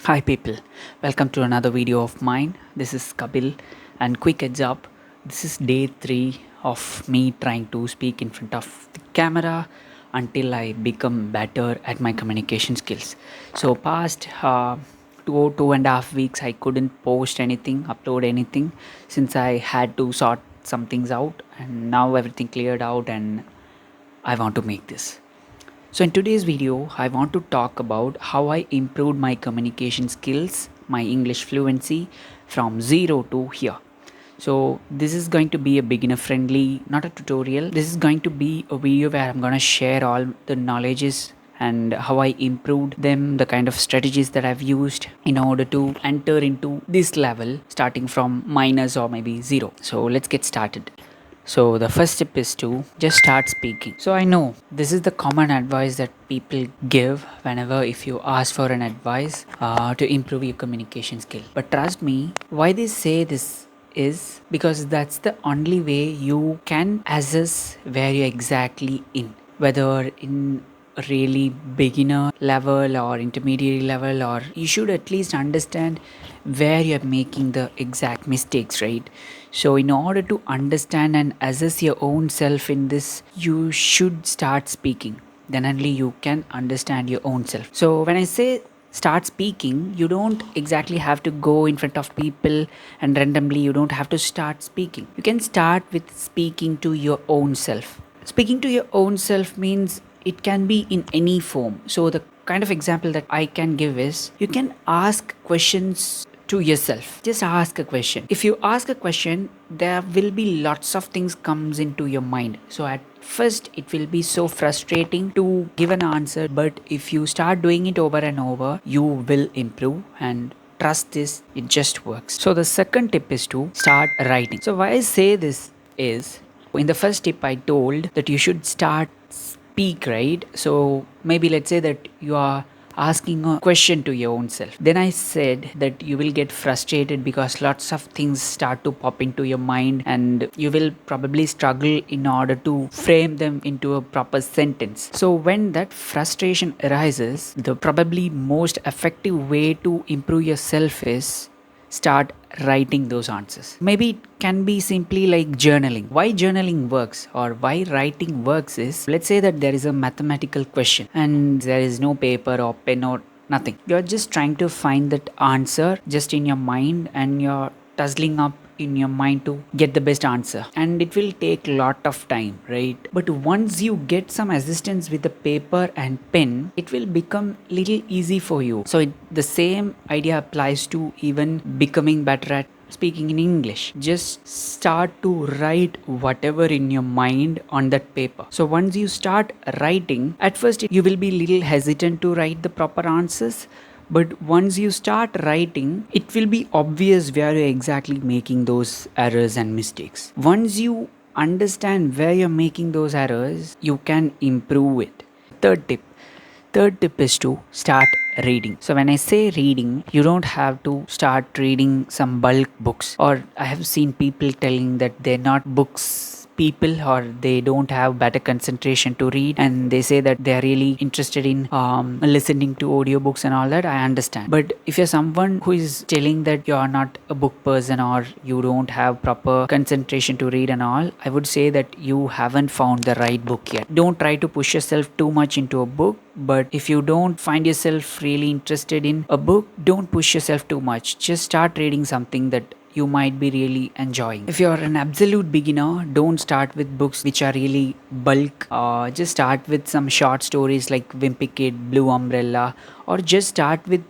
Hi people, welcome to another video of mine. This is Kabil, and quick heads up, this is day 3 of me trying to speak in front of the camera until I become better at my communication skills. So past 2.5 weeks I couldn't post anything, upload anything, since I had to sort some things out, and now everything cleared out and I want to make this. So in today's video, I want to talk about how I improved my communication skills, my English fluency from 0 to here. So this is going to be a beginner friendly, not a tutorial. This is going to be a video where I'm going to share all the knowledges and how I improved them, the kind of strategies that I've used in order to enter into this level starting from minus or maybe 0. So let's get started. So the first step is to just start speaking. So I know this is the common advice that people give whenever if you ask for an advice to improve your communication skill. But trust me, why they say this is because that's the only way you can assess where you're exactly in. Whether in a really beginner level or intermediate level, or you should at least understand where you're making the exact mistakes, right? So in order to understand and assess your own self in this, you should start speaking. Then only you can understand your own self. So when I say start speaking, you don't exactly have to go in front of people and randomly you don't have to start speaking. You can start with speaking to your own self. Speaking to your own self means it can be in any form. So the kind of example that I can give is you can ask questions to yourself. Just ask a question. If you ask a question, there will be lots of things comes into your mind. So at first it will be so frustrating to give an answer, but if you start doing it over and over, you will improve, and trust this, it just works. So the second tip is to start writing. So why I say this is, in the first tip I told that you should start speak, right? So maybe let's say that you are asking a question to your own self. Then I said that you will get frustrated because lots of things start to pop into your mind and you will probably struggle in order to frame them into a proper sentence. So when that frustration arises, the probably most effective way to improve yourself is start writing those answers. Maybe it can be simply like journaling. Why journaling works or why writing works is, let's say that there is a mathematical question and there is no paper or pen or nothing. You're just trying to find that answer just in your mind and you're tussling up in your mind to get the best answer, and it will take lot of time, right? But once you get some assistance with the paper and pen, it will become little easy for you. So the same idea applies to even becoming better at speaking in English. Just start to write whatever in your mind on that paper. So once you start writing, at first you will be little hesitant to write the proper answers, but once you start writing, it will be obvious where you're exactly making those errors and mistakes. Once you understand where you're making those errors, you can improve it. Third tip. Third tip is to start reading. So when I say reading, you don't have to start reading some bulk books. Or I have seen people telling that they're not books people or they don't have better concentration to read, and they say that they're really interested in listening to audiobooks and all that. I understand, but if you're someone who is telling that you're not a book person or you don't have proper concentration to read and all, I would say that you haven't found the right book yet. Don't try to push yourself too much into a book, but if you don't find yourself really interested in a book, don't push yourself too much. Just start reading something that you might be really enjoying. If you're an absolute beginner, don't start with books which are really bulk. Just start with some short stories like Wimpy Kid, Blue Umbrella, or just start with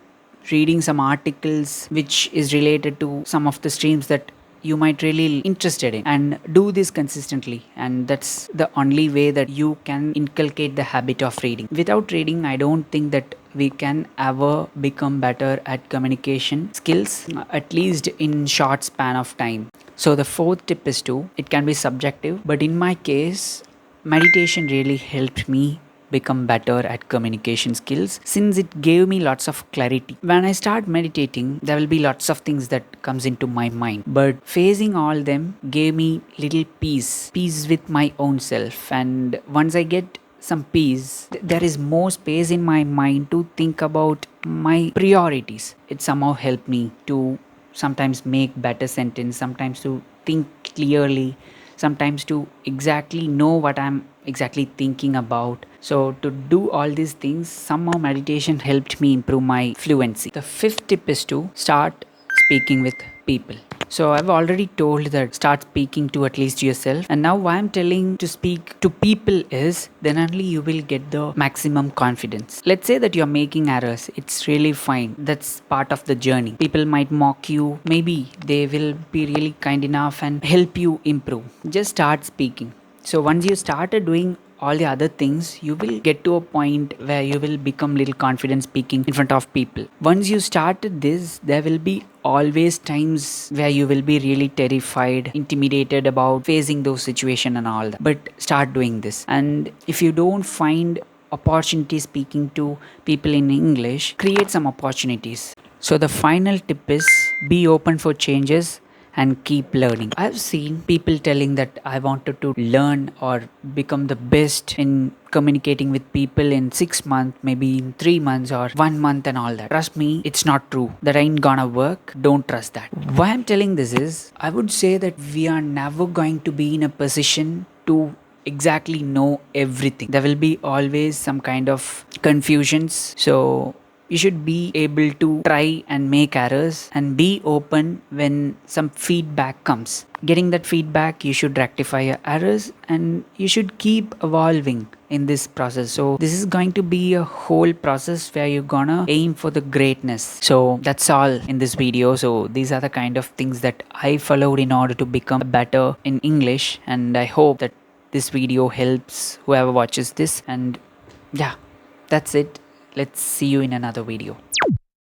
reading some articles which is related to some of the streams that you might really interested in, and do this consistently, and that's the only way that you can inculcate the habit of reading. Without reading, I don't think that we can ever become better at communication skills, at least in short span of time. So the fourth tip is to, it can be subjective, but in my case, meditation really helped me become better at communication skills, since it gave me lots of clarity. When I start meditating, there will be lots of things that comes into my mind, but facing all them gave me little peace with my own self. And once I get some peace. There is more space in my mind to think about my priorities. It somehow helped me to sometimes make better sentence, sometimes to think clearly, sometimes to exactly know what I'm exactly thinking about. So to do all these things, somehow meditation helped me improve my fluency. The fifth tip is to start speaking with people. So I've already told that start speaking to at least yourself, and now why I'm telling to speak to people is then only you will get the maximum confidence. Let's say that you're making errors, it's really fine, that's part of the journey. People might mock you, maybe they will be really kind enough and help you improve. Just start speaking. So once you started doing all the other things, you will get to a point where you will become little confident speaking in front of people. Once you started this, there will be always times where you will be really terrified, intimidated about facing those situations and all that. But start doing this. And if you don't find opportunity speaking to people in English, create some opportunities. So the final tip is be open for changes and keep learning. I've seen people telling that I wanted to learn or become the best in communicating with people in 6 months, maybe in 3 months or 1 month and all that. Trust me, it's not true. That ain't gonna work. Don't trust that. Why I'm telling this is, I would say that we are never going to be in a position to exactly know everything. There will be always some kind of confusions. So you should be able to try and make errors and be open when some feedback comes. Getting that feedback, you should rectify your errors and you should keep evolving in this process. So this is going to be a whole process where you're gonna aim for the greatness. So that's all in this video. So these are the kind of things that I followed in order to become better in English, and I hope that this video helps whoever watches this. And yeah, that's it. Let's see you in another video.